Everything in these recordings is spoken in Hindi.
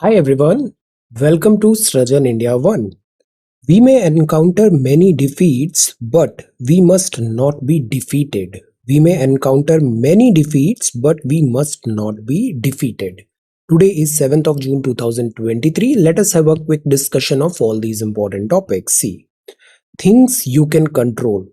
Hi everyone, welcome to Srajan India 1. We may encounter many defeats, but we must not be defeated. We may encounter many defeats, but we must not be defeated. Today is 7th of June 2023. Let us have a quick discussion of all these important topics. See, things you can control,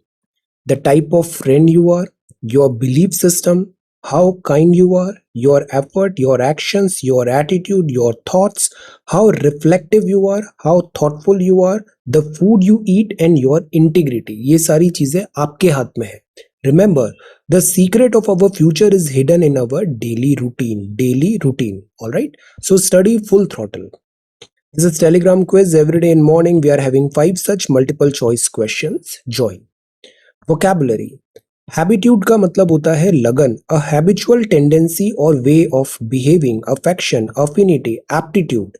the type of friend you are, your belief system, how kind you are, your effort, your actions, your attitude, your thoughts, how reflective you are, how thoughtful you are, the food you eat and your integrity. ये सारी चीजें आपके हाथ में है. Remember, the secret of our future is hidden in our daily routine. Daily routine. All right. So study full throttle. This is Telegram quiz. Every day in morning we are having 5 such multiple choice questions. Join. Vocabulary. Habitude का मतलब होता है लगन, अ हैबिचुअल टेंडेंसी और way of behaving, affection, affinity, aptitude.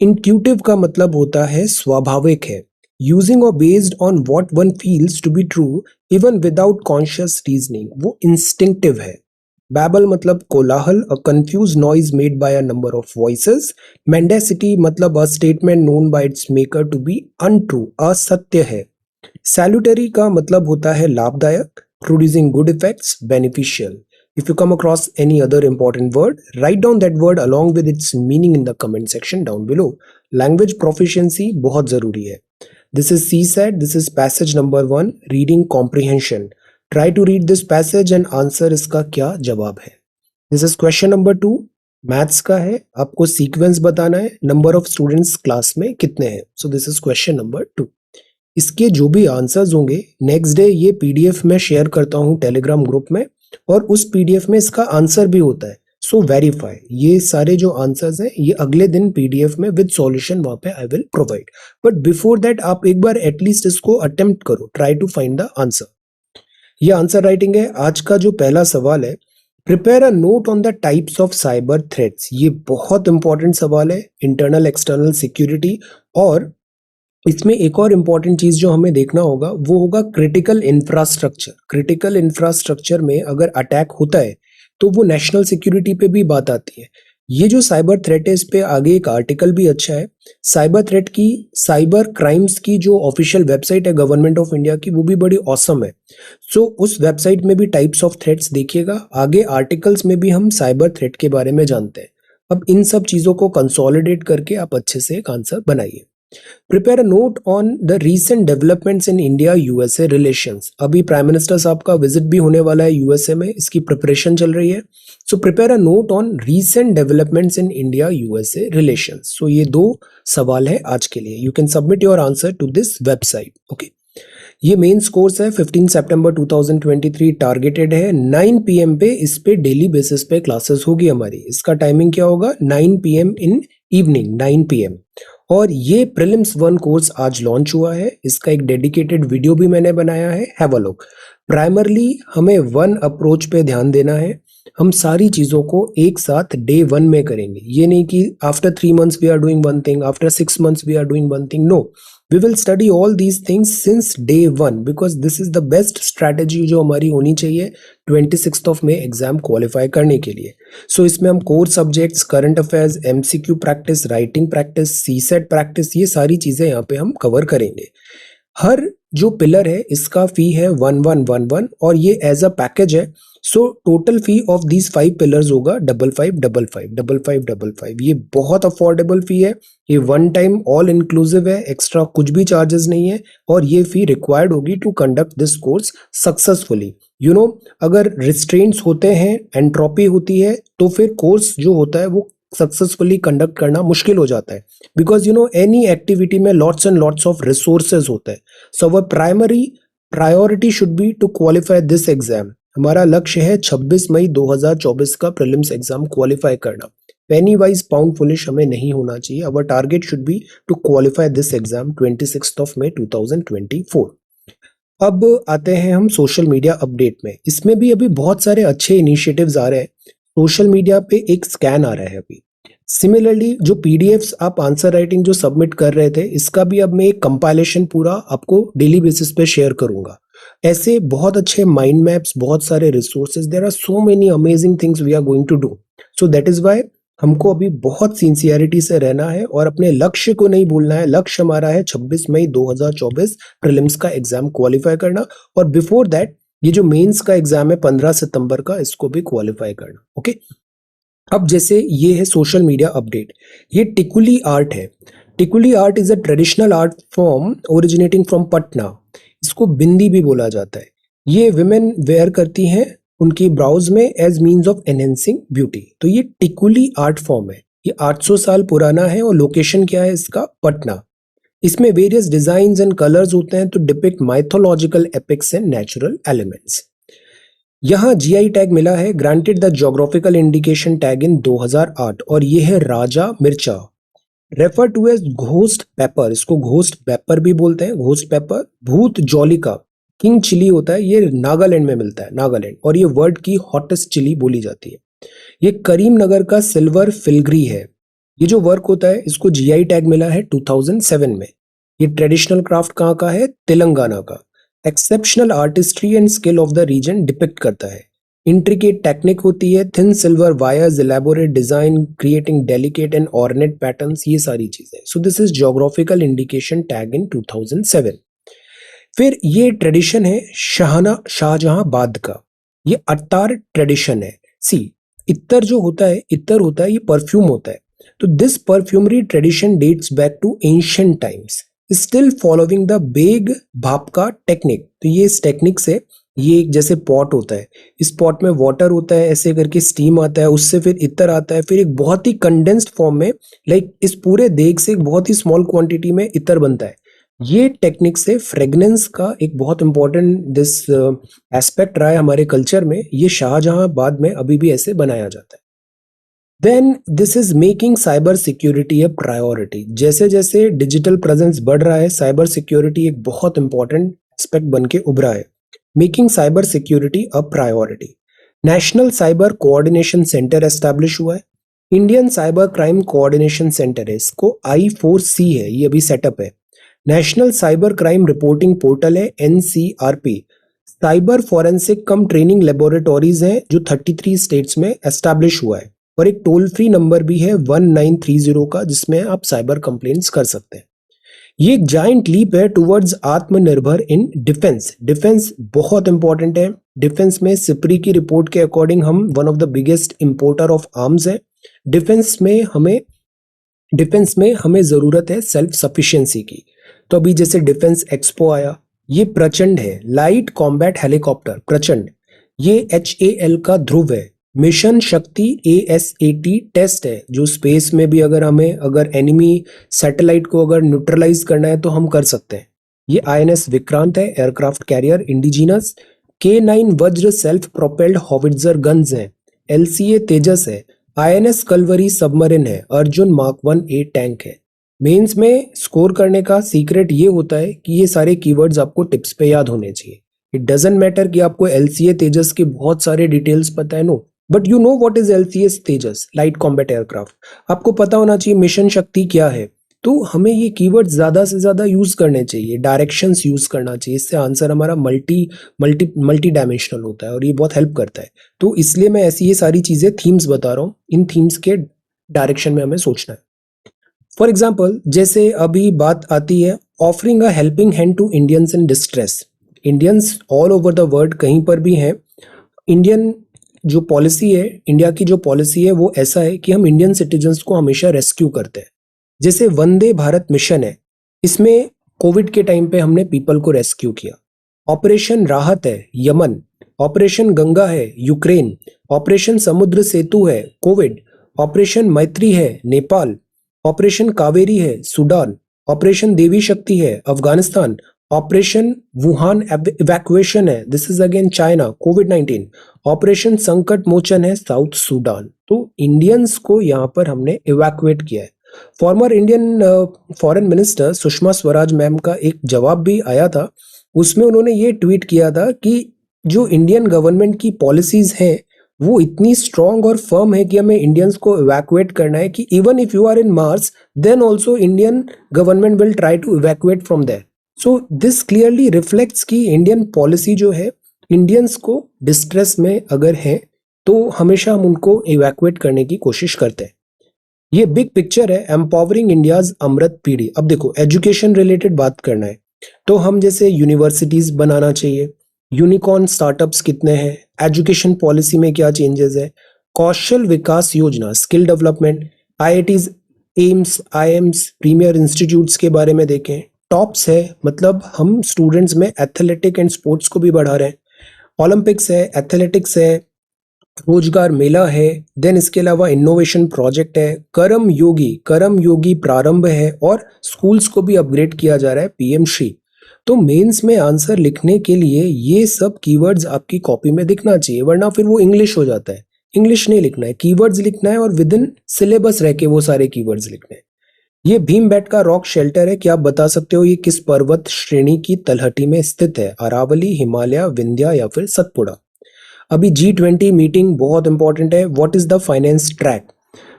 Intuitive का मतलब होता है स्वाभाविक है, यूजिंग और based on what one feels to be true even without conscious reasoning, वो इंस्टिंक्टिव है. बैबल मतलब कोलाहल, a confuse noise made by a number of voices. Mendacity मतलब a statement known by its maker to be untrue, असत्य है. सैल्यूटरी का मतलब होता है लाभदायक, producing good effects, beneficial. If you come across any other important word, write down that word along with its meaning in the comment section down below. Language proficiency बहुत जरूरी है. This is CSAT. This is passage number 1, reading comprehension. Try to read this passage and answer इसका क्या जवाब है. This is question number 2. Maths का है, आपको सीक्वेंस बताना है, नंबर ऑफ स्टूडेंट्स क्लास में कितने हैं. सो दिस इज क्वेश्चन नंबर 2. इसके जो भी आंसर्स होंगे नेक्स्ट डे ये पीडीएफ में शेयर करता हूँ टेलीग्राम ग्रुप में, और उस पीडीएफ में इसका आंसर भी होता है. सो वेरीफाई ये सारे जो आंसर्स हैं ये अगले दिन पीडीएफ में विद सॉल्यूशन वहां पे I will provide. But before that आप एक बार एटलीस्ट इसको अटेम्प्ट करो, try to find the answer. ये आंसर राइटिंग है. आज का जो पहला सवाल है, prepare a note on the types of cyber threats. ये बहुत इंपॉर्टेंट सवाल है, इंटरनल एक्सटर्नल सिक्योरिटी. और इसमें एक और इम्पॉर्टेंट चीज जो हमें देखना होगा वो होगा क्रिटिकल इंफ्रास्ट्रक्चर. क्रिटिकल इंफ्रास्ट्रक्चर में अगर अटैक होता है तो वो नेशनल सिक्योरिटी पे भी बात आती है. ये जो साइबर थ्रेट है इस पे आगे एक आर्टिकल भी अच्छा है. साइबर थ्रेट की, साइबर क्राइम्स की जो ऑफिशियल वेबसाइट है गवर्नमेंट ऑफ इंडिया की, वो भी बड़ी ऑसम है. सो उस वेबसाइट में भी टाइप्स ऑफ थ्रेट्स देखिएगा. आगे आर्टिकल्स में भी हम साइबर थ्रेट के बारे में जानते हैं. अब इन सब चीजों को कंसोलिडेट करके आप अच्छे से एक आंसर बनाइए. Prepare a note on the recent developments in India USA relations. अभी प्राइम मिनिस्टर साहब का विजिट भी होने वाला है यूएसए में, इसकी प्रिपरेशन चल रही है. So prepare a note on recent developments in India USA relations. So ये 2 सवाल है आज के लिए. You can submit your answer to this website. Okay, ये मेंस कोर्स है, 15 सितंबर 2023 टारगेटेड है. 9 PM पे इस पे डेली बेसिस पे क्लासेस होगी हमारी. इसका टाइमिंग क्या होगा, 9 PM इन इवनिंग, 9 PM. और ये प्रीलिम्स 1 कोर्स आज लॉन्च हुआ है. इसका एक डेडिकेटेड वीडियो भी मैंने बनाया है, हैव अ लुक. प्राइमरली हमें 1 अप्रोच पे ध्यान देना है. हम सारी चीजों को एक साथ डे 1 में करेंगे. ये नहीं कि after 3 months we are doing one thing, after 6 months we are doing one thing. No, we will study all these things since day 1 because this is the best strategy जो हमारी होनी चाहिए 26 ऑफ मई एग्जाम क्वालिफाई करने के लिए. सो इसमें हम core subjects, current affairs, MCQ practice, writing practice, CSAT practice, ये सारी चीजें यहाँ पे हम कवर करेंगे. हर जो पिलर है इसका फी है 1111 और ये एज अ पैकेज है. So total fee of these 5 pillars होगा 5555. ये बहुत अफोर्डेबल फी है. ये 1 टाइम ऑल इंक्लूसिव है, एक्स्ट्रा कुछ भी चार्जेस नहीं है. और ये फी रिक्वायर्ड होगी to conduct this course successfully. You know, अगर रिस्ट्रेंट्स होते हैं, एंट्रोपी होती है, तो फिर कोर्स जो होता है वो सक्सेसफुली कंडक्ट करना मुश्किल हो जाता है. Because you know any activity में lots and lots of resources होते हैं. So our primary priority should be to qualify this exam. हमारा लक्ष्य है 26 मई 2024 का प्रीलिम्स एग्जाम क्वालिफाई करना. पेनी वाइज पाउंड फुलिश हमें नहीं होना चाहिए. Our target should be to qualify this exam 26 of May 2024. अब आते हैं हम सोशल मीडिया अपडेट में. इसमें भी अभी बहुत सारे अच्छे इनिशिएटिव्स आ रहे हैं. सोशल मीडिया पे एक स्कैन आ रहा है अभी. सिमिलरली जो पीडीएफ्स आप आंसर राइटिंग जो सबमिट कर रहे थे, इसका भी अब मैं एक कंपाइलेशन पूरा आपको डेली बेसिस पे शेयर करूंगा. ऐसे बहुत अच्छे माइंड मैप्स, बहुत सारे resources, there are so many amazing things we are going to do. So that is why हमको अभी बहुत सिंसियरिटी से रहना है और अपने लक्ष्य को नहीं भूलना है। लक्ष्य हमारा है 26 मई 2024 प्रीलिम्स का एग्जाम क्वालिफाई करना, और बिफोर दैट ये जो मेंस का एग्जाम है 15 सितंबर का, इसको भी क्वालिफाई करना। ओके, अब जैसे ये है सोशल मीडिया अपडेट। ये टिकुली आर्ट है। टिकुली art is a traditional art form originating from Patna. इसको बिंदी भी बोला जाता है। ये विमेन वेयर करती हैं उनकी ब्राउज में as means of enhancing beauty. तो ये टिकुली आर्ट फॉर्म है। ये 800 साल पुराना है और लोकेशन क्या है इसका? पटना। इसमें वेरियस डिजाइन एंड कलर्स होते हैं तो depict mythological epics and natural elements. यहाँ जीआई टैग मिला है, granted the geographical indication tag in 2008, और ये है Raja Mircha, refer to as ghost pepper. इसको घोस्ट पेपर भी बोलते हैं, घोस्ट पेपर। भूत जौलिका, किंग चिली होता है, ये नागालैंड में मिलता है, नागालैंड, और ये वर्ल्ड की हॉटेस्ट चिली बोली जाती है। ये करीमनगर का सिल्वर फिलग्री है। ये जो वर्क होता है इसको जीआई टैग मिला है 2007 में। ये ट्रेडिशनल क्राफ्ट कहाँ का है? तेलंगाना का। Exceptional artistry and skill of the region depict करता है। इंट्रिकेट टेक्निक होती है, thin silver wires, elaborate design, creating delicate and ornate patterns, ये सारी चीजें। So this is geographical indication tag in 2007। फिर ये ट्रेडिशन है शाहजहांबाद का। ये अत्तार ट्रेडिशन है। सी, इत्तर जो होता है, इत्तर होता है, ये परफ्यूम होता है। तो this perfumery tradition dates back to ancient times, still following the बेग भापका टेक्निक। तो ये इस टेक्निक से, ये एक जैसे पॉट होता है, इस पॉट में वाटर होता है, ऐसे करके स्टीम आता है, उससे फिर इत्र आता है, फिर एक बहुत ही कंडेंस्ड फॉर्म में, लाइक इस पूरे देग से एक बहुत ही स्मॉल क्वांटिटी में इत्र बनता है। ये टेक्निक से फ्रेग्रेंस का एक बहुत इंपॉर्टेंट दिस एस्पेक्ट रहा है हमारे कल्चर में। ये शाहजहांबाद में अभी भी ऐसे बनाया जाता है। Then this is making cyber security a priority. जैसे जैसे डिजिटल प्रेजेंस बढ़ रहा है, साइबर सिक्योरिटी एक बहुत इंपॉर्टेंट एस्पेक्ट बन के उभरा है। Making cyber security a priority. National cyber coordination centre establish हुआ है। Indian cyber crime coordination centre है, इसको I4C है, ये अभी सेटअप है। National cyber crime reporting portal है, NCRP। साइबर फॉरेंसिक कम ट्रेनिंग लेबोरेटरीज हैं जो 33 स्टेट्स में एस्टैब्लिश हुआ है, और एक टोल फ्री नंबर भी है 1930 का, जिसमें आप साइबर कंप्लेंट्स कर सकते हैं। ये एक जाइंट लीप है टुवर्ड्स आत्मनिर्भर इन डिफेंस। डिफेंस बहुत इंपॉर्टेंट है। डिफेंस में सिप्री की रिपोर्ट के अकॉर्डिंग हम one of the biggest importer of arms है। डिफेंस में हमें जरूरत है सेल्फ सफिशिएंसी की। तो अभी जैसे डिफेंस एक्सपो आया, ये प्रचंड है, लाइट कॉम्बैट हेलीकॉप्टर प्रचंड। ये HAL का ध्रुव है। मिशन शक्ति ASAT टेस्ट है, जो स्पेस में भी अगर एनिमी सैटेलाइट को अगर न्यूट्रलाइज करना है तो हम कर सकते हैं। ये INS विक्रांत है, aircraft carrier indigenous. K9 Vajra self propelled howitzer guns हैं। LCA तेजस है। INS कलवरी सबमरीन है। अर्जुन मार्क 1A टैंक है। मेंस में स्कोर करने का सीक्रेट ये होता है कि ये सारे कीवर्ड्स आपको टिप्स पे याद होने चाहिए। इट डजंट मैटर कि आपको LCA तेजस के बहुत सारे डिटेल्स पता है, no, but you know what is LCA Tejas, light combat aircraft. आपको पता होना चाहिए मिशन शक्ति क्या है। तो हमें ये कीवर्ड ज्यादा से ज्यादा यूज करने चाहिए, डायरेक्शंस यूज करना चाहिए, इससे आंसर हमारा मल्टी डायमेंशनल होता है और ये बहुत हेल्प करता है। तो इसलिए मैं ऐसी ये सारी चीजें थीम्स बता रहा हूँ, इन थीम्स के डायरेक्शन में हमें सोचना है। फॉर एग्जाम्पल, जैसे अभी बात आती है offering a helping hand to Indians in distress. Indians all over the world कहीं पर भी हैं। इंडियन जो पॉलिसी है, इंडिया की जो पॉलिसी है वो ऐसा है कि हम इंडियन सिटीजन्स को हमेशा रेस्क्यू करते हैं। जैसे वंदे भारत मिशन है, इसमें कोविड के टाइम पे हमने पीपल को रेस्क्यू किया। ऑपरेशन राहत है, यमन। ऑपरेशन गंगा है, यूक्रेन। ऑपरेशन समुद्र सेतु है, कोविड। ऑपरेशन मैत्री है, नेपाल। ऑपरेशन कावेरी है, सूडान। ऑपरेशन देवी शक्ति है, अफगानिस्तान। ऑपरेशन वुहान इवैक्यूएशन है, this is again China, covid. Operation संकट मोचन है, साउथ सूडान। तो इंडियंस को यहाँ पर हमने इवैक्यूएट किया है। Former Indian foreign minister Sushma Swaraj ma'am का एक जवाब भी आया था, उसमें उन्होंने ये ट्वीट किया था कि जो इंडियन गवर्नमेंट की पॉलिसीज हैं वो इतनी स्ट्रांग और फर्म है कि हमें इंडियंस को इवैक्यूएट करना है, कि even if you are in Mars then also Indian government will try to evacuate from there. So this clearly reflects कि इंडियन पॉलिसी जो है, इंडियंस को डिस्ट्रेस में अगर है तो हमेशा हम उनको इवैक्यूएट करने की कोशिश करते हैं। ये बिग पिक्चर है, एम्पावरिंग इंडियाज अमृत पीढ़ी। अब देखो, एजुकेशन रिलेटेड बात करना है तो हम जैसे यूनिवर्सिटीज बनाना चाहिए, यूनिकॉर्न स्टार्टअप्स कितने हैं, एजुकेशन पॉलिसी में क्या चेंजेस है, कौशल विकास योजना, skill development, IITs, AIIMS, IIMs, premiere institutes के बारे में देखें। टॉप्स है, मतलब हम स्टूडेंट्स में एथलेटिक एंड स्पोर्ट्स को भी बढ़ा रहे हैं। ओलंपिक्स है, एथलेटिक्स है, रोजगार मेला है, देन इसके अलावा इनोवेशन प्रोजेक्ट है, करम योगी प्रारंभ है, और स्कूल्स को भी अपग्रेड किया जा रहा है, पीएम श्री। तो मेंस में आंसर लिखने के लिए ये सब कीवर्ड्स आपकी कॉपी में दिखना चाहिए, वरना फिर वो इंग्लिश हो जाता है। इंग्लिश नहीं लिखना है, कीवर्ड्स लिखना है, और विद इन सिलेबस रह के वो सारे कीवर्ड्स लिखने हैं। ये भीम बेटका रॉक शेल्टर है, क्या आप बता सकते हो ये किस पर्वत श्रेणी की तलहटी में स्थित है? अरावली, हिमालय, विंध्या या फिर सतपुड़ा? अभी G20 मीटिंग बहुत इंपॉर्टेंट है। What is the finance track?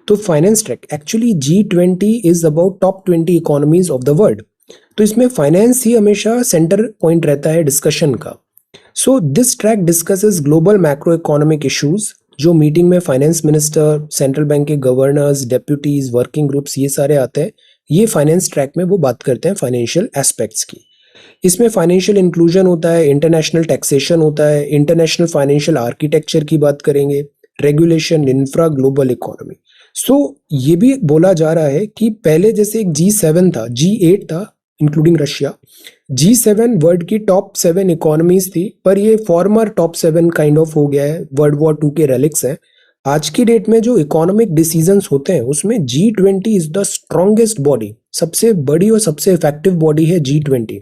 तो finance track actually G20 is about top 20 economies of the world. तो इसमें फाइनेंस ही हमेशा सेंटर पॉइंट रहता है डिस्कशन का। So this track discusses global macro economic issues. जो मीटिंग में फाइनेंस मिनिस्टर, सेंट्रल बैंक के गवर्नर्स, डेप्यूटीज, वर्किंग ग्रुप्स, ये सारे आते हैं। ये फाइनेंस ट्रैक में वो बात करते हैं फाइनेंशियल एस्पेक्ट्स की। इसमें फाइनेंशियल इंक्लूजन होता है, इंटरनेशनल टैक्सेशन होता है, इंटरनेशनल फाइनेंशियल आर्किटेक्चर की बात करेंगे, रेगुलेशन, इंफ्रा, ग्लोबल इकोनॉमी। सो ये भी बोला जा रहा है कि पहले जैसे एक G7 था, G8 था इंक्लूडिंग रशिया, G7 वर्ल्ड की टॉप 7 इकोनॉमीज थी, पर ये फॉर्मर टॉप 7 काइंड ऑफ हो गया है, वर्ल्ड वॉर 2 के रेलिक्स हैं। आज की डेट में जो इकोनॉमिक डिसीजंस होते हैं उसमें G20 is the strongest body, सबसे बड़ी और सबसे इफेक्टिव बॉडी है G20।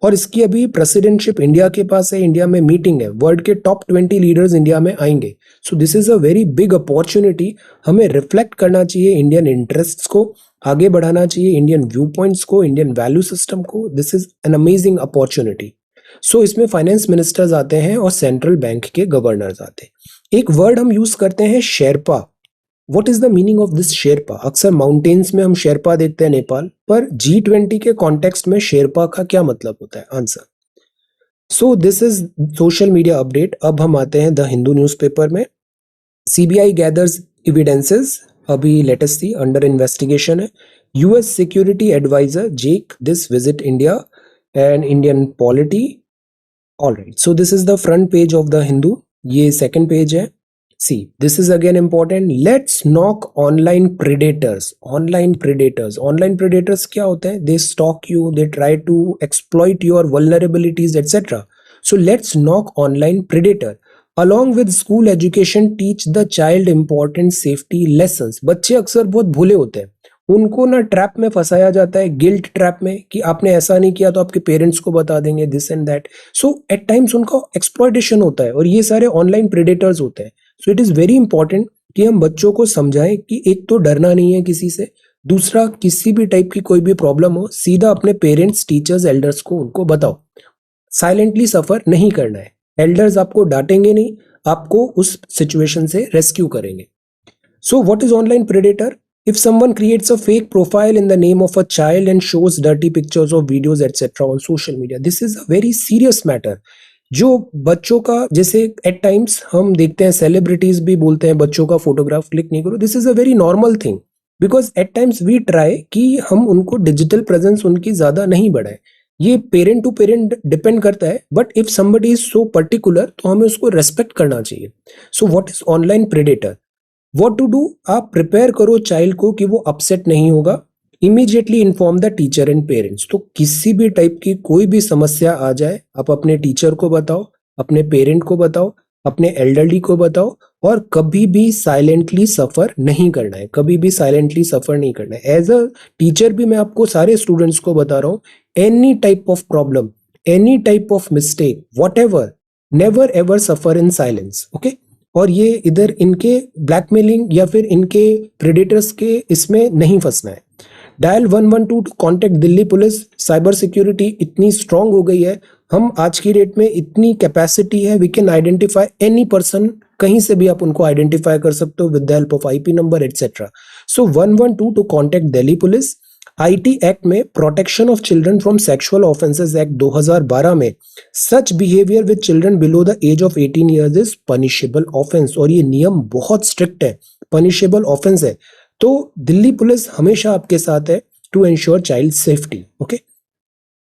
और इसकी अभी प्रेसिडेंटशिप इंडिया के पास है, इंडिया में मीटिंग है, वर्ल्ड के टॉप 20 लीडर्स इंडिया में आएंगे। So this is a very big opportunity. हमें रिफ्लेक्ट करना चाहिए इंडियन इंटरेस्ट्स को, आगे बढ़ाना चाहिए इंडियन व्यू पॉइंट्स को, इंडियन वैल्यू सिस्टम को। This is an amazing opportunity. So इसमें फाइनेंस मिनिस्टर्स आते हैं और सेंट्रल बैंक के गवर्नर्स आते हैं। एक वर्ड हम यूज करते हैं, Sherpa. What is the meaning of this Sherpa? अक्सर माउंटेन्स में हम शेरपा देखते हैं नेपाल, पर G20 के कॉन्टेक्स्ट में शेरपा का क्या मतलब होता है? Answer. So this is social media update. अब हम आते हैं द हिंदू न्यूज़पेपर में। सीबीआई गैदर्स एविडेंसेस, अभी लेटेस्ट सी अंडर इन्वेस्टिगेशन है। US security adviser Jake this visit India and Indian polity. Alright, so this is the front page of the Hindu. ये सेकंड पेज है। See, this is again important. Let's knock online predators. Online predators. Online predators क्या होते हैं? They stalk you, they try to exploit your vulnerabilities, etc. So let's knock online predator. Along with school education, teach the child important safety lessons. बच्चे अक्सर बहुत भूले होते हैं, उनको ना ट्रैप में फंसाया जाता है, गिल्ट ट्रैप में, कि आपने ऐसा नहीं किया तो आपके पेरेंट्स को बता देंगे, this and that. So at times उनका एक्सप्लॉयटेशन होता है, और ये सारे ऑनलाइन प्रेडेटर्स होते हैं। So it is very important कि हम बच्चों को समझाएं कि एक तो डरना नहीं है किसी से, दूसरा किसी भी टाइप की कोई भी प्रॉब्लम हो सीधा अपने पेरेंट्स, टीचर्स, एल्डर्स को उनको बताओ। साइलेंटली सफर नहीं करना है। एल्डर्स आपको डांटेंगे नहीं, आपको उस सिचुएशन से रेस्क्यू करेंगे। सो what is online predator? If someone creates a fake profile in the name of a child and shows dirty pictures or videos etc. on social media, this is a very serious matter. जो बच्चों का, जैसे एट टाइम्स हम देखते हैं सेलिब्रिटीज भी बोलते हैं बच्चों का फोटोग्राफ क्लिक नहीं करो, this is a very normal thing, because at times we try कि हम उनको डिजिटल प्रेजेंस उनकी ज्यादा नहीं बढ़ाए। ये पेरेंट टू पेरेंट डिपेंड करता है, but if somebody is so particular तो हमें उसको रेस्पेक्ट करना चाहिए। So what is online predator? What to do? आप प्रिपेयर करो चाइल्ड को कि वो अपसेट नहीं होगा। Immediately inform the teacher and parents. तो किसी भी टाइप की कोई भी समस्या आ जाए, आप अपने टीचर को बताओ, अपने पेरेंट को बताओ, अपने एल्डरली को बताओ, और कभी भी साइलेंटली सफर नहीं करना है, कभी भी साइलेंटली सफर नहीं करना है। एज अ टीचर भी मैं आपको सारे स्टूडेंट्स को बता रहा हूँ, any type of problem, any type of mistake, what ever, never ever suffer in silence, okay. और ये इधर इनके ब्लैकमेलिंग या फिर इनके प्रेडेटर्स के इसमें नहीं फंसना है। Dial 112 to contact Delhi police. Cyber security इतनी स्ट्रांग हो गई है, हम आज की डेट में इतनी कैपेसिटी है, we can identify any person, कहीं से भी आप उनको आइडेंटिफाई कर सकते हो with the help of IP number etcetera. So 112 to contact Delhi police. IT act में protection of children from sexual offences act 2012 में such behaviour with children below the age of 18 years is punishable offence, और ये नियम बहुत स्ट्रिक्ट है, पनिशेबल ऑफेंस है। तो दिल्ली पुलिस हमेशा आपके साथ है to ensure child safety. Okay,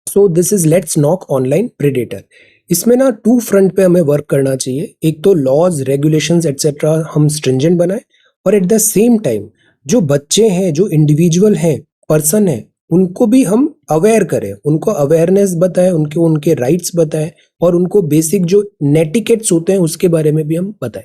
so this is let's knock online predator. इसमें ना टू फ्रंट पे हमें वर्क करना चाहिए। एक तो लॉज रेगुलेशंस एटसेट्रा हम स्ट्रिंजेंट बनाए, और एट द सेम टाइम जो बच्चे हैं, जो इंडिविजुअल हैं, पर्सन है, उनको भी हम अवेयर करें, उनको अवेयरनेस बताएं, उनको उनके राइट्स बताएं, और उनको बेसिक जो नेटिकेट्स होते हैं उसके बारे में भी हम बताएं।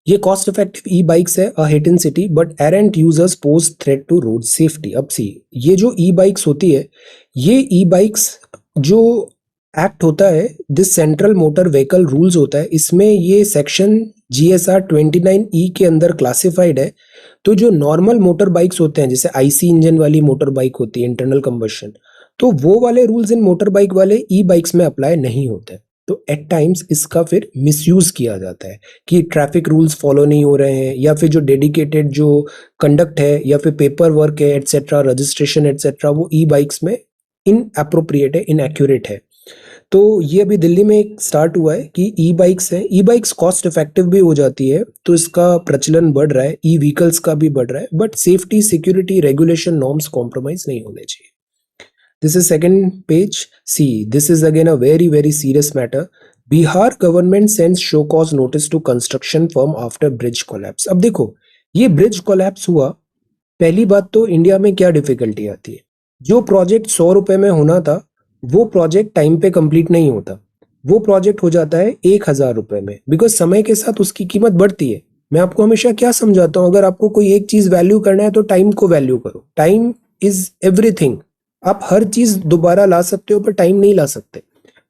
ये कॉस्ट इफेक्टिव ई बाइक्स है, a hit in city but errant users pose threat to road safety. अब सी, ये जो ई बाइक्स होती है, ये ई बाइक्स जो एक्ट होता है, this central motor vehicle rules होता है, इसमें ये सेक्शन GSR 29E के अंदर क्लासिफाइड है। तो जो नॉर्मल मोटर बाइक्स होते हैं, जैसे IC इंजन वाली मोटर बाइक होती है, इंटरनल कंबशन, तो वो वाले रूल्स इन मोटर बाइक वाले ई बाइक्स में अप्लाई नहीं होते। तो एट टाइम्स इसका फिर मिसयूज किया जाता है कि ट्रैफिक रूल्स फॉलो नहीं हो रहे हैं, या फिर जो डेडिकेटेड जो कंडक्ट है, या फिर पेपर वर्क है एटसेट्रा, रजिस्ट्रेशन एटसेट्रा, वो ई बाइक्स में इन अप्रोप्रिएट है, इनएक्यूरेट है। तो ये अभी दिल्ली में एक स्टार्ट हुआ है कि ई बाइक्स है, ई बाइक्स कॉस्ट इफेक्टिव भी हो जाती है, तो इसका प्रचलन बढ़ रहा है, ई व्हीकल्स का भी बढ़ रहा है, but safety, security, regulation, norms compromise नहीं होने चाहिए। This is second page. See, this is again a very serious matter. Bihar government sends show cause notice to construction firm after bridge collapse. अब देखो, ये ब्रिज कोलैप्स हुआ, पहली बात तो इंडिया में क्या डिफिकल्टी आती है, जो प्रोजेक्ट 100 रुपए में होना था, वो प्रोजेक्ट टाइम पे कंप्लीट नहीं होता, वो प्रोजेक्ट हो जाता है 1,000 रुपए में, बिकॉज समय के साथ उसकी कीमत बढ़ती है। मैं आपको हमेशा क्या समझाता हूँ, अगर आपको कोई एक चीज वैल्यू करना है तो टाइम को वैल्यू करो। Time is everything. आप हर चीज दोबारा ला सकते हो पर टाइम नहीं ला सकते।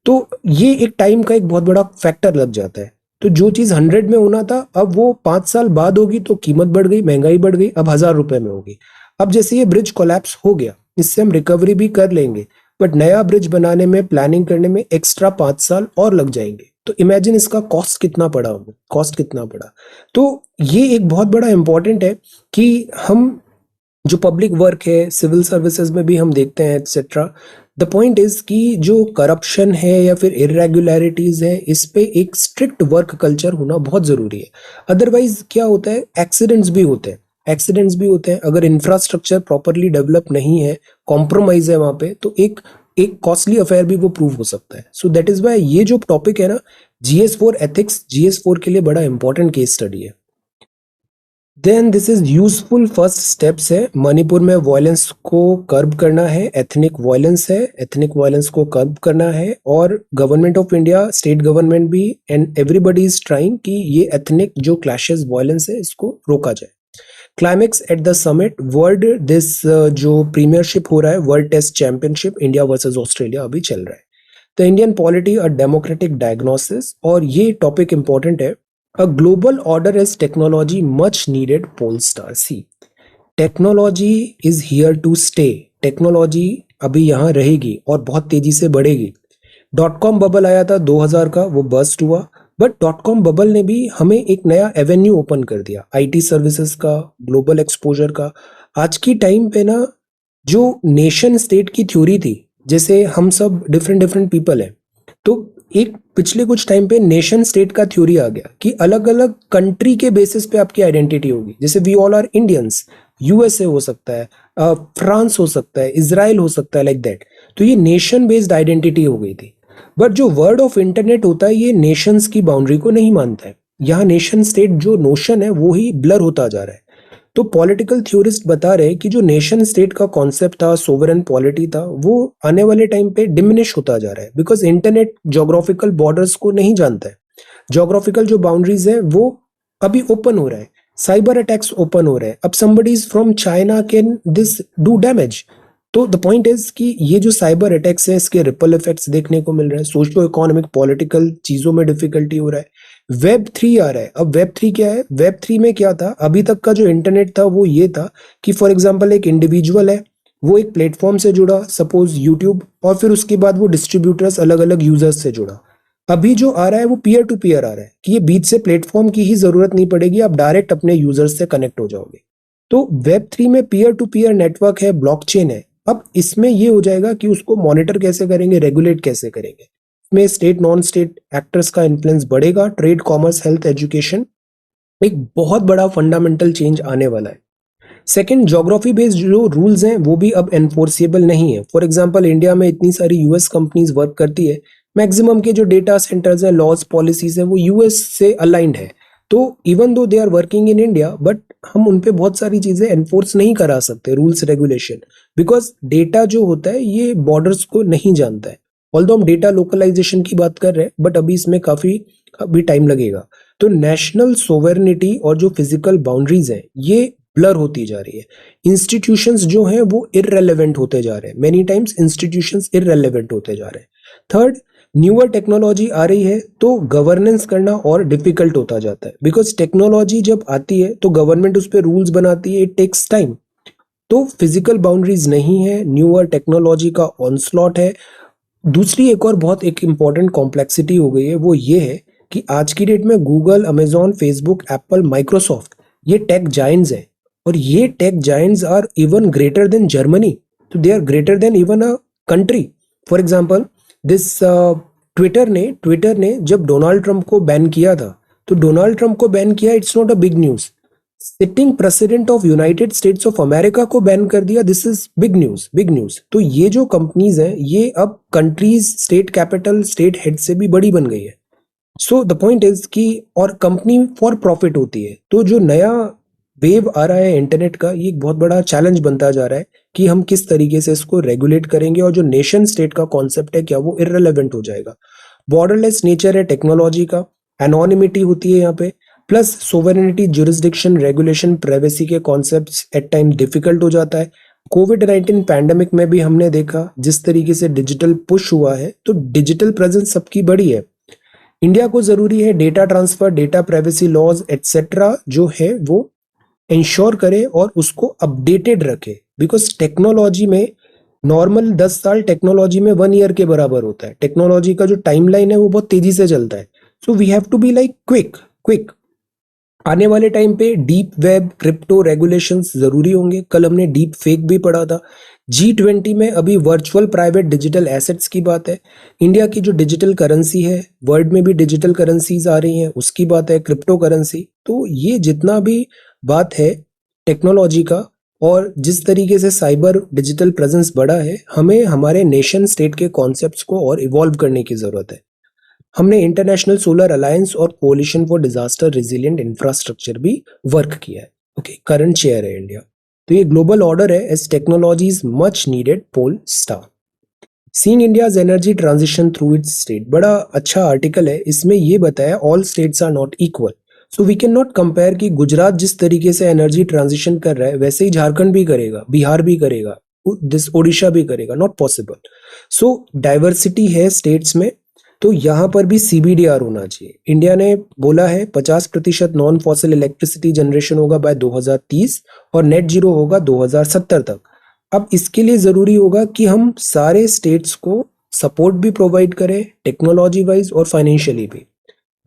तो ये एक टाइम का एक बहुत बड़ा फैक्टर लग जाता है। तो जो चीज 100 में होना था, अब वो 5 साल बाद होगी, तो कीमत बढ़ गई, महंगाई बढ़ गई, अब 1,000 रुपए में होगी। अब जैसे ये ब्रिज कोलैप्स हो गया, इससे हम रिकवरी भी कर लेंगे, बट नया ब्रिज बनाने में, प्लानिंग करने में एक्स्ट्रा 5 साल और लग जाएंगे। तो इमेजिन इसका कॉस्ट कितना पड़ा होगा, कॉस्ट कितना पड़ा। तो ये एक बहुत बड़ा इंपॉर्टेंट है कि हम जो पब्लिक वर्क है, सिविल सर्विसेज में भी हम देखते हैं एटसेट्रा। द पॉइंट इज कि जो करप्शन है या फिर इरेगुलरिटीज है, इस पे एक स्ट्रिक्ट वर्क कल्चर होना बहुत जरूरी है। अदरवाइज क्या होता है, एक्सीडेंट्स भी होते हैं, एक्सीडेंट्स भी होते हैं अगर इंफ्रास्ट्रक्चर प्रॉपरली डेवलप नहीं है, कॉम्प्रोमाइज है वहां पे, तो एक एक कॉस्टली अफेयर भी वो प्रूव हो सकता है। सो दैट इज वाई ये जो टॉपिक है ना, GS4 एथिक्स, GS4 के लिए बड़ा इंपॉर्टेंट केस स्टडी है। Then this is useful first steps है। मणिपुर में वायलेंस को कर्ब करना है, एथनिक वायलेंस है, एथनिक वायलेंस को कर्ब करना है, और government of India, state government भी, एंड एवरीबडी इज ट्राइंग कि ये एथनिक जो क्लैशेस, वायलेंस है, इसको रोका जाए। Climax at the summit world, this जो प्रीमियरशिप हो रहा है, world test championship India versus Australia अभी चल रहा है। The Indian polity a democratic diagnosis, और ये टॉपिक इंपॉर्टेंट है। A global order is technology much needed Polestar. See, technology is here to stay. Technology अभी यहाँ रहेगी और बहुत तेजी से बढ़ेगी। डॉट कॉम बबल आया था 2000 का, वो बस्ट हुआ, बट डॉट कॉम बबल ने भी हमें एक नया एवेन्यू ओपन कर दिया, IT सर्विसेज का, ग्लोबल एक्सपोजर का। आज की टाइम पे ना, जो नेशन स्टेट की थ्योरी थी, जैसे हम सब डिफरेंट डिफरेंट पीपल हैं, तो एक पिछले कुछ टाइम पे नेशन स्टेट का थ्योरी आ गया कि अलग अलग कंट्री के बेसिस पे आपकी आइडेंटिटी होगी। जैसे we all are Indians, USA हो सकता है, फ्रांस हो सकता है, इजराइल हो सकता है, लाइक दैट। तो ये नेशन बेस्ड आइडेंटिटी हो गई थी। बट जो वर्ड ऑफ इंटरनेट होता है, ये नेशंस की बाउंड्री को नहीं मानता है। यहाँ नेशन स्टेट जो नोशन है वो ही ब्लर होता जा रहा है। तो पॉलिटिकल थ्योरिस्ट बता रहे हैं कि जो नेशन स्टेट का कॉन्सेप्ट था, सोवरेन पॉलिटी था, वो आने वाले टाइम पे डिमिनिश होता जा रहा है, बिकॉज इंटरनेट ज्योग्राफिकल बॉर्डर्स को नहीं जानता है। ज्योग्राफिकल जो बाउंड्रीज है वो अभी ओपन हो रहा है, साइबर अटैक्स ओपन हो रहे हैं। अब somebody's from China can this do damage. तो द पॉइंट इज कि ये जो साइबर अटैक्स है, इसके रिपल इफेक्ट्स देखने को मिल रहे हैं, सोशो इकोनॉमिक पॉलिटिकल चीजों में डिफिकल्टी हो रहा है। Web3 आ रहा है। अब Web3 क्या है, Web3 में क्या था, अभी तक का जो इंटरनेट था वो ये था कि फॉर एग्जाम्पल एक इंडिविजुअल है, वो एक प्लेटफॉर्म से जुड़ा, सपोज यूट्यूब, और फिर उसके बाद वो डिस्ट्रीब्यूटर्स, अलग अलग यूजर्स से जुड़ा। अभी जो आ रहा है वो पीयर टू पीयर आ रहा है कि ये बीच से प्लेटफॉर्म की ही जरूरत नहीं पड़ेगी, आप डायरेक्ट अपने यूजर्स से कनेक्ट हो जाओगे। तो Web3 में पीयर टू पीयर नेटवर्क है, ब्लॉकचेन है। अब इसमें ये हो जाएगा कि उसको मॉनिटर कैसे करेंगे, रेगुलेट कैसे करेंगे, में स्टेट नॉन स्टेट एक्टर्स का इन्फ्लुएंस बढ़ेगा। ट्रेड, कॉमर्स, हेल्थ, एजुकेशन, एक बहुत बड़ा फंडामेंटल चेंज आने वाला है। सेकंड, ज्योग्राफी बेस्ड जो रूल्स हैं वो भी अब एनफोर्सेबल नहीं है। फॉर एग्जांपल इंडिया में इतनी सारी यूएस कंपनीज वर्क करती है, मैक्सिमम के जो डेटा सेंटर्स हैं, लॉज पॉलिसीज हैं, वो यूएस से अलाइंड है। तो even though they are working in India, but हम उन पे बहुत सारी चीजें एनफोर्स नहीं करा सकते, रूल्स रेगुलेशन, बिकॉज डेटा जो होता है ये बॉर्डर्स को नहीं जानता है। ऑल्दो हम डेटा लोकलाइजेशन की बात कर रहे हैं, बट अभी इसमें काफी अभी टाइम लगेगा। तो नेशनल सोवेरेनिटी और जो फिजिकल बाउंड्रीज हैं ये ब्लर होती जा रही है। इंस्टीट्यूशंस जो हैं वो इररेलेवेंट होते जा रहे हैं, मेनी टाइम्स इंस्टीट्यूशंस इररेलेवेंट होते जा रहे हैं। थर्ड, न्यूअर टेक्नोलॉजी आ रही है तो गवर्नेंस करना और डिफिकल्ट होता जाता है, बिकॉज टेक्नोलॉजी जब आती है तो गवर्नमेंट उस पर रूल्स बनाती है, इट टेक्स टाइम। तो फिजिकल बाउंड्रीज नहीं है, न्यूअर टेक्नोलॉजी का ऑनस्लॉट है। दूसरी एक और बहुत एक इंपॉर्टेंट कॉम्प्लेक्सिटी हो गई है, वो ये है कि आज की डेट में Google, Amazon, Facebook, Apple, Microsoft, ये टेक जायंट्स हैं, और ये tech giants are even greater than Germany. तो they are greater than even a country. For example this Twitter ने जब डोनाल्ड ट्रंप को बैन किया था, तो डोनाल्ड ट्रंप को बैन किया, it's not a big news. Sitting president of United States of America को बैन कर दिया, this is big news, big news. तो ये जो कंपनीज हैं ये अब countries, state capital, state head से भी बड़ी बन गई है। सो द पॉइंट इज कि, और कंपनी फॉर प्रॉफिट होती है। तो जो नया वेव आ रहा है इंटरनेट का, ये एक बहुत बड़ा चैलेंज बनता जा रहा है कि हम किस तरीके से इसको रेगुलेट करेंगे, और जो नेशन स्टेट का कॉन्सेप्ट है क्या वो इररेलेवेंट हो जाएगा। बॉर्डरलेस नेचर है टेक्नोलॉजी का, एनोनिमिटी होती है यहाँ पे, प्लस सोवेरेनिटी, जुरिस्डिक्शन, रेगुलेशन, प्राइवेसी के कॉन्सेप्ट्स एट टाइम डिफिकल्ट हो जाता है। कोविड-19 पैंडेमिक में भी हमने देखा जिस तरीके से डिजिटल पुश हुआ है, तो डिजिटल प्रेजेंस सबकी बड़ी है। इंडिया को जरूरी है data transfer, data privacy laws etcetera जो है वो इंश्योर करे और उसको अपडेटेड रखे, बिकॉज टेक्नोलॉजी में नॉर्मल 10 साल टेक्नोलॉजी में 1 ईयर के बराबर होता है। टेक्नोलॉजी का जो टाइमलाइन है वो बहुत तेजी से चलता है। So we have to be like quick. आने वाले टाइम पे डीप वेब, क्रिप्टो रेगुलेशंस जरूरी होंगे। कल हमने डीप फेक भी पढ़ा था। G20 में अभी वर्चुअल प्राइवेट डिजिटल एसेट्स की बात है। इंडिया की जो डिजिटल करेंसी है, वर्ल्ड में भी डिजिटल करेंसीज आ रही हैं, उसकी बात है, क्रिप्टो करेंसी। तो ये जितना भी बात है टेक्नोलॉजी का, और जिस तरीके से साइबर डिजिटल प्रेजेंस बढ़ा है, हमें हमारे नेशन स्टेट के कॉन्सेप्ट्स को और इवॉल्व करने की जरूरत है। हमने इंटरनेशनल सोलर अलायंस और coalition for disaster resilient infrastructure भी वर्क किया है। ओके, करंट चेयर है इंडिया। तो ये ग्लोबल ऑर्डर है as technologies much needed pole star. Seeing India's energy transition through its state, बड़ा अच्छा आर्टिकल है। इसमें ये बताया all states are not equal. So we can not compare कि गुजरात जिस तरीके से एनर्जी ट्रांजिशन कर रहा है वैसे ही झारखंड भी करेगा, बिहार भी करेगा, दिस ओडिशा भी करेगा, नॉट पॉसिबल। सो डाइवर्सिटी है स्टेट्स में, तो यहाँ पर भी CBDR होना चाहिए। इंडिया ने बोला है 50% नॉन फॉसिल इलेक्ट्रिसिटी जनरेशन होगा बाय 2030 और नेट जीरो होगा 2070 तक। अब इसके लिए जरूरी होगा कि हम सारे स्टेट्स को सपोर्ट भी प्रोवाइड करें, टेक्नोलॉजी वाइज और फाइनेंशियली भी।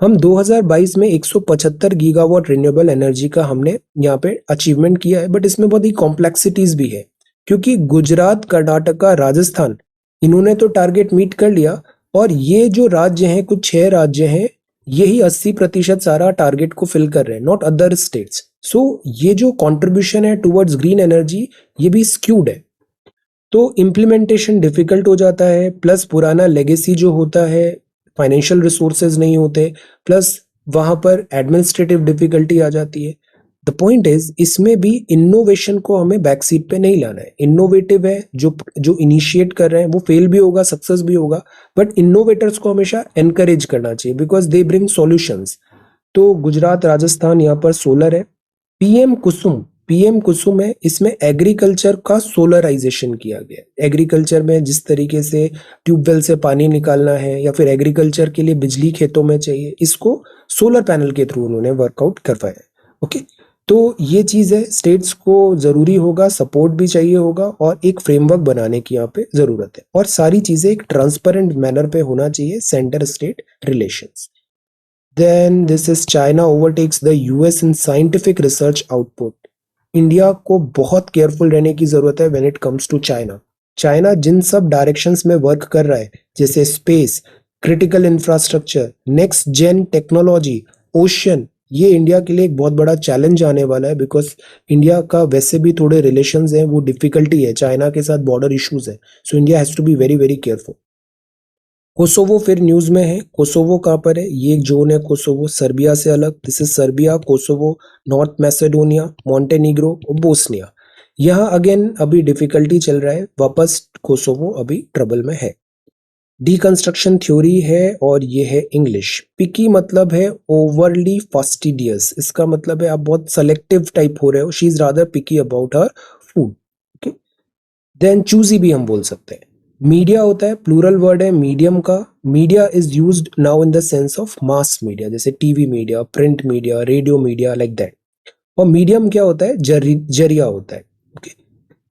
हम 2022 में 175 गीगावाट रिन्यूएबल एनर्जी का हमने यहाँ पे अचीवमेंट किया है, बट इसमें बहुत ही कॉम्प्लेक्सिटीज भी है, क्योंकि गुजरात, कर्नाटका, राजस्थान, इन्होंने तो टारगेट मीट कर लिया, और ये जो राज्य हैं, कुछ 6 राज्य हैं, यही 80% सारा टारगेट को फिल कर रहे हैं, नॉट अदर स्टेट्स। सो ये जो कंट्रीब्यूशन है टुवर्ड्स ग्रीन एनर्जी, ये भी स्क्यूड है। तो इम्प्लीमेंटेशन डिफिकल्ट हो जाता है, प्लस पुराना लेगेसी जो होता है, फाइनेंशियल रिसोर्सेज नहीं होते, प्लस वहां पर एडमिनिस्ट्रेटिव डिफिकल्टी आ जाती है। द पॉइंट इज, इसमें भी इनोवेशन को हमें बैक सीट पे नहीं लाना है। इनोवेटिव है जो जो इनिशिएट कर रहे हैं, वो फेल भी होगा, सक्सेस भी होगा, बट इनोवेटर्स को हमेशा एनकरेज करना चाहिए, बिकॉज दे ब्रिंग सॉल्यूशंस। तो गुजरात, राजस्थान, यहाँ पर सोलर है। पीएम कुसुम है, इसमें एग्रीकल्चर का सोलराइजेशन किया गया। एग्रीकल्चर में जिस तरीके से ट्यूबवेल से पानी निकालना है, या फिर एग्रीकल्चर के लिए बिजली खेतों में चाहिए, इसको सोलर पैनल के थ्रू उन्होंने वर्कआउट करवाया। ओके, तो ये चीज है, स्टेट्स को जरूरी होगा, सपोर्ट भी चाहिए होगा, और एक फ्रेमवर्क बनाने की यहाँ पे जरूरत है, और सारी चीजें एक ट्रांसपेरेंट मैनर पे होना चाहिए, centre state relations. Then this is China overtakes the US in scientific research output. India को बहुत केयरफुल रहने की जरूरत है when it comes to China. China जिन सब डायरेक्शंस में वर्क कर रहा है, जैसे space, critical infrastructure, next gen technology, ocean, ये इंडिया के लिए एक बहुत बड़ा चैलेंज आने वाला है, बिकॉज इंडिया का वैसे भी थोड़े रिलेशंस हैं, वो डिफिकल्टी है, चाइना के साथ बॉर्डर इश्यूज है, so India has to be very very careful. Kosovo फिर न्यूज में है। कोसोवो कहाँ पर है? ये एक जोन है कोसोवो, सर्बिया से अलग। This is Serbia, Kosovo, North Macedonia, Montenegro और बोस्निया। यहाँ अगेन अभी डिफिकल्टी चल रहा है, वापस कोसोवो अभी ट्रबल में है। डिकंस्ट्रक्शन थ्योरी है और ये है इंग्लिश। पिकी मतलब है ओवरली फास्टिडियस, इसका मतलब है आप बहुत सेलेक्टिव टाइप हो रहे हो, she is rather picky about her food. Okay, then choosy भी हम बोल सकते हैं। मीडिया होता है, प्लूरल वर्ड है मीडियम का। Media is used now in the sense of mass media, जैसे TV media, print media, radio media, like that. और मीडियम क्या होता है? जरिया होता है। Okay,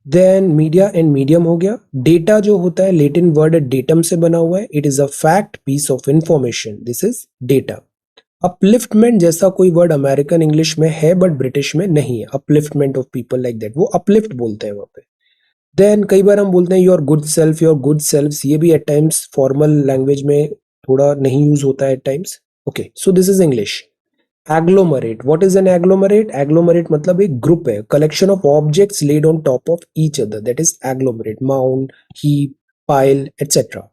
then media and medium हो गया। डेटा जो होता है, लेटिन वर्ड डेटम से बना हुआ है, it is a fact, piece of information, this is data. Upliftment जैसा कोई वर्ड अमेरिकन इंग्लिश में है बट ब्रिटिश में नहीं है, upliftment of people like that, वो अपलिफ्ट बोलते हैं वहां पे। देन कई बार हम बोलते हैं your good self, your good self, ये भी एट टाइम्स फॉर्मल लैंग्वेज में थोड़ा नहीं यूज होता है at times. Okay, so this is English. Agglomerate, what is an agglomerate? Agglomerate मतलब एक ग्रुप है, collection of objects laid on top of each other, that is agglomerate. Mount, heap, pile, etcetera.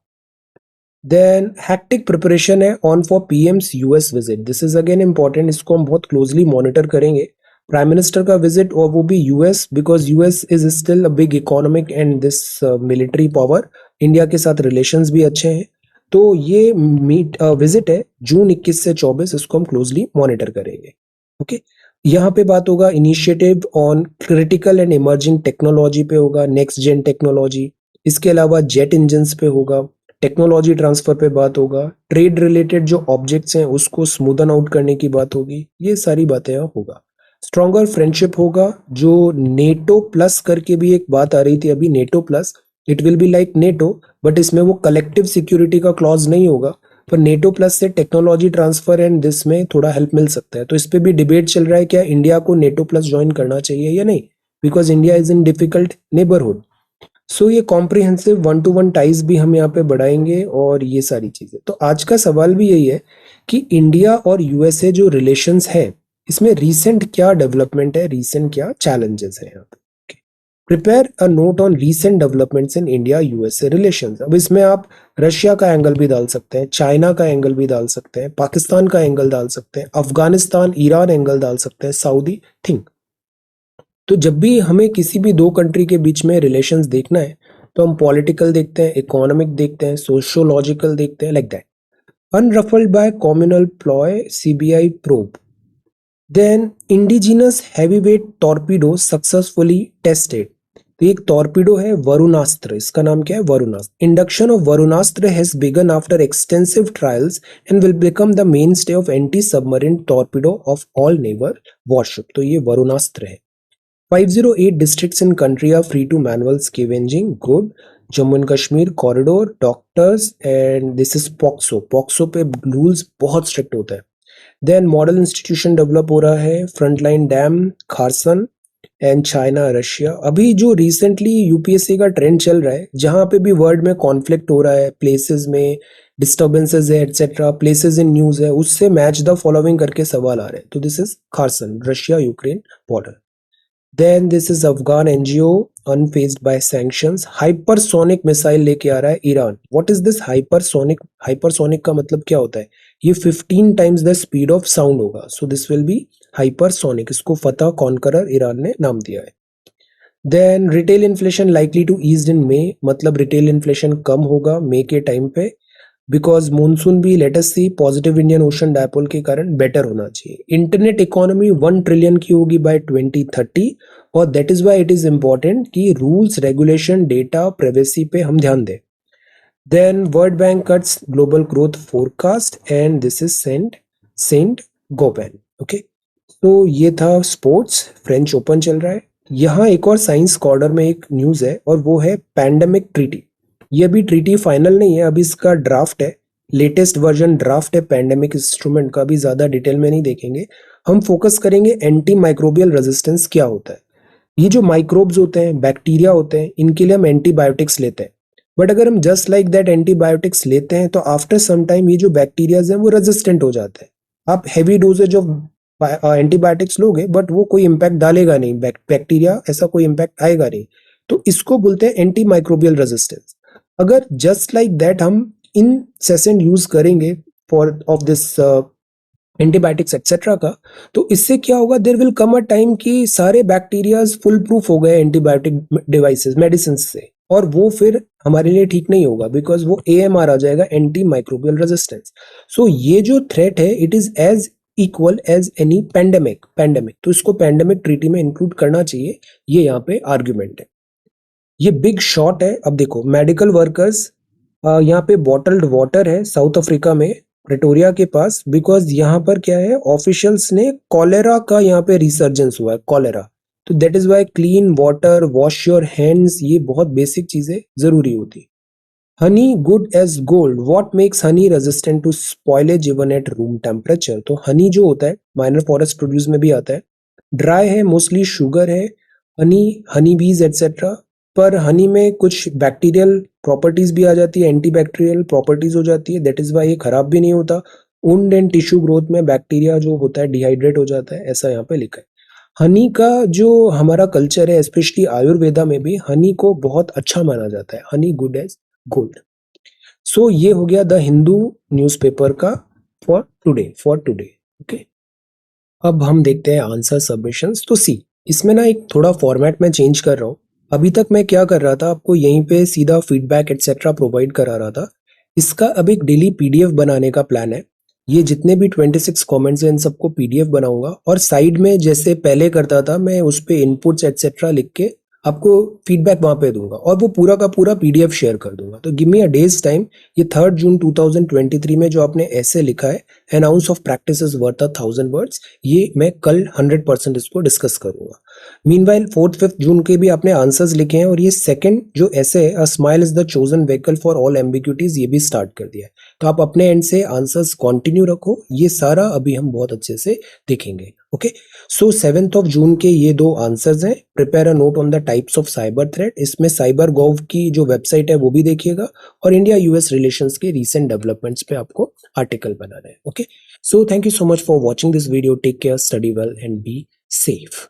Then hectic preparation है on for PM's US visit, this is again important, इसको हम बहुत क्लोजली मॉनिटर करेंगे। प्राइम मिनिस्टर का विजिट, और वो भी US, because US is still a big economic and this military power, India के साथ रिलेशंस भी अच्छे हैं। तो ये विजिट है जून 21 से 24, इसको हम क्लोजली मॉनिटर करेंगे। ओके, यहाँ पे बात होगा initiative on critical and emerging technology पे होगा, नेक्स्ट जेन टेक्नोलॉजी। इसके अलावा जेट इंजन पे होगा, टेक्नोलॉजी ट्रांसफर पे बात होगा, ट्रेड रिलेटेड जो ऑब्जेक्ट्स हैं उसको स्मूदन आउट करने की बात होगी, ये सारी बातें यहाँ होगा। स्ट्रॉन्गर फ्रेंडशिप होगा, जो नेटो प्लस करके भी एक बात आ रही थी अभी, NATO plus, it will be like NATO, but इसमें वो कलेक्टिव सिक्योरिटी का क्लॉज नहीं होगा, पर नेटो प्लस से टेक्नोलॉजी ट्रांसफर एंड दिस में थोड़ा हेल्प मिल सकता है। तो इस पे भी डिबेट चल रहा है, क्या इंडिया को नेटो प्लस ज्वाइन करना चाहिए या नहीं, because India is in difficult neighbourhood. So ये comprehensive one to one ties भी हम यहाँ पे बढ़ाएंगे और ये सारी चीजें। तो आज का सवाल भी यही है कि इंडिया और यूएसए जो रिलेशंस है, इसमें रीसेंट क्या डेवलपमेंट है, रीसेंट क्या चैलेंजेस है यहाँ पे। Prepare a note on recent developments in India USA relations. अब इसमें आप रशिया का एंगल भी डाल सकते हैं, चाइना का एंगल भी डाल सकते हैं, पाकिस्तान का एंगल डाल सकते हैं, अफगानिस्तान ईरान एंगल डाल सकते हैं, सऊदी थिंक। तो जब भी हमें किसी भी दो कंट्री के बीच में रिलेशंस देखना है, तो हम पॉलिटिकल देखते हैं, इकोनॉमिक देखते हैं, सोशियोलॉजिकल देखते हैं, like that. Unruffled by communal ploy, CBI probe. Then indigenous heavyweight torpedo successfully tested. तो एक टॉर्पीडो है वरुणास्त्र, इसका नाम क्या है? Varunastra. Induction of Varunastra has begun after extensive trials and will become the mainstay of anti submarine torpedo of all naval warship. तो ये वरुणास्त्र है। 508 districts in country are free to manual scavenging. Good. Jammu and Kashmir corridor, doctors, and this is POCSO. POCSO पे रूल्स बहुत स्ट्रिक्ट होता है। देन मॉडल इंस्टीट्यूशन डेवलप हो रहा है, frontline dam, Kherson, and China, Russia. अभी जो रिसेंटली यूपीएससी का ट्रेंड चल रहा है, जहां पे भी वर्ल्ड में कॉन्फ्लिक्ट हो रहा है, प्लेसेस में डिस्टर्बेंसेस है एटसेट्रा, प्लेसेस इन न्यूज है, उससे मैच द फॉलोइंग करके सवाल आ रहे हैं। तो this is Kherson, Russia Ukraine border. Then this is Afghan NGO unfazed by sanctions. Hypersonic missile लेके आ रहा है Iran. What is this hypersonic? Hypersonic का मतलब क्या होता है? ये 15 times the speed of sound होगा। So this will be hypersonic. इसको फतह कॉन्करर ईरान ने नाम दिया है। Then retail inflation likely to ease in May, मतलब retail inflation कम होगा मई के टाइम पे, बिकॉज मानसून भी लेटेस्ट सी पॉजिटिव इंडियन ओशन डायपोल के कारण बेटर होना चाहिए। इंटरनेट इकोनॉमी 1 ट्रिलियन की होगी बाय 2030, और that is why it is important कि रूल्स, रेगुलेशन, डेटा, प्राइवेसी पे हम ध्यान दें। Then world bank cuts global growth forecast and this is Saint Gobain. Okay, तो ये था स्पोर्ट्स। फ्रेंच ओपन चल रहा है। यहाँ एक और साइंस कॉर्नर में एक न्यूज है, और वो है पैंडेमिक ट्रीटी। ये अभी ट्रीटी फाइनल नहीं है, अभी इसका ड्राफ्ट है, लेटेस्ट वर्जन ड्राफ्ट है पैंडेमिक इंस्ट्रूमेंट का, अभी ज्यादा डिटेल में नहीं देखेंगे। हम फोकस करेंगे एंटी माइक्रोबियल रेजिस्टेंस क्या होता है। ये जो माइक्रोब्स होते हैं, बैक्टीरिया होते हैं, इनके लिए हम एंटीबायोटिक्स लेते हैं, बट अगर हम जस्ट लाइक दैट एंटीबायोटिक्स लेते हैं तो आफ्टर सम टाइम ये जो बैक्टीरियाज हैं वो रेजिस्टेंट हो जाते हैं। आप हैवी डोजेज ऑफ एंटीबायोटिक्स लोगे बट वो कोई इम्पैक्ट डालेगा नहीं, बैक्टीरिया ऐसा कोई इम्पैक्ट आएगा नहीं, तो इसको बोलते हैं एंटी माइक्रोबियल रेजिस्टेंस। अगर जस्ट लाइक दैट हम इन सेशन यूज करेंगे for of this antibiotics etcetera का, तो इससे क्या होगा, there will come a time कि सारे बैक्टीरियाज फुल प्रूफ हो गए एंटीबायोटिक डिवाइसेस मेडिसिन से, और वो फिर हमारे लिए ठीक नहीं होगा बिकॉज वो AMR आ जाएगा, एंटी माइक्रोबियल रेजिस्टेंस। सो ये जो थ्रेट है it is as equal as any pandemic, तो इसको पैंडेमिक ट्रीटी में इंक्लूड करना चाहिए, ये यहाँ पे आर्ग्यूमेंट है। ये बिग शॉट है। अब देखो मेडिकल वर्कर्स, यहाँ पे बॉटल्ड वाटर है साउथ अफ्रीका में, प्रेटोरिया के पास, बिकॉज यहाँ पर क्या है, ऑफिशियल्स ने कॉलेरा का यहाँ पे रिसर्जेंस हुआ है, कॉलेरा। तो that is why clean water, wash your hands, ये बहुत बेसिक चीजें जरूरी होती। Honey good as gold, what makes honey resistant to spoilage even at room temperature. तो हनी जो होता है माइनर फॉरेस्ट प्रोड्यूस में भी आता है, ड्राई है, मोस्टली शुगर है, हनी बीज एटसेट्रा, पर हनी में कुछ बैक्टीरियल प्रॉपर्टीज भी आ जाती है, एंटीबैक्टीरियल प्रॉपर्टीज हो जाती है, दैट इज वाई ये खराब भी नहीं होता। वुंड एंड टिश्यू ग्रोथ में बैक्टीरिया जो होता है डिहाइड्रेट हो जाता है, ऐसा यहाँ पे लिखा है। हनी का जो हमारा कल्चर है, स्पेशली आयुर्वेदा में भी हनी को बहुत अच्छा माना जाता है, हनी गुड एज गोल्ड। सो ये हो गया द हिंदू न्यूज़पेपर का फॉर टुडे। ओके, अब हम देखते हैं आंसर सबमिशंस। तो सी, इसमें ना एक थोड़ा फॉर्मेट में चेंज कर रहा हूँ। अभी तक मैं क्या कर रहा था, आपको यहीं पे सीधा फीडबैक एटसेट्रा प्रोवाइड करा रहा था। इसका अब एक डेली PDF बनाने का प्लान है। ये जितने भी 26 कमेंट्स हैं इन सबको PDF बनाऊंगा, और साइड में जैसे पहले करता था मैं उस पे इनपुट्स एटसेट्रा लिख के आपको फीडबैक वहां पे दूंगा, और वो पूरा का पूरा PDF शेयर कर दूंगा। तो गिव मी अ डेज टाइम। ये 3 जून 2023 में जो आपने ऐसे लिखा है, N ounce of practice is worth 1000 words, ये मैं कल 100% इसको डिस्कस करूंगा। मीनवाइल 4th-5th जून के भी आपने आंसर्स लिखे हैं, और ये सेकंड जो ऐसे है, a smile is the chosen vehicle for all ambiguities, ये भी स्टार्ट कर दिया है। तो आप अपने एंड से आंसर्स कंटिन्यू रखो, ये सारा अभी हम बहुत अच्छे से देखेंगे। Okay, so 7th of June के ये 2 आंसर्स हैं। Prepare a note on the types of cyber threat, इसमें साइबर गॉव की जो वेबसाइट है वो भी देखिएगा, और इंडिया US रिलेशंस के रीसेंट डेवलपमेंट्स पे आपको आर्टिकल बनाना है। Okay, so thank you so much for watching this video, take care, study well and be safe.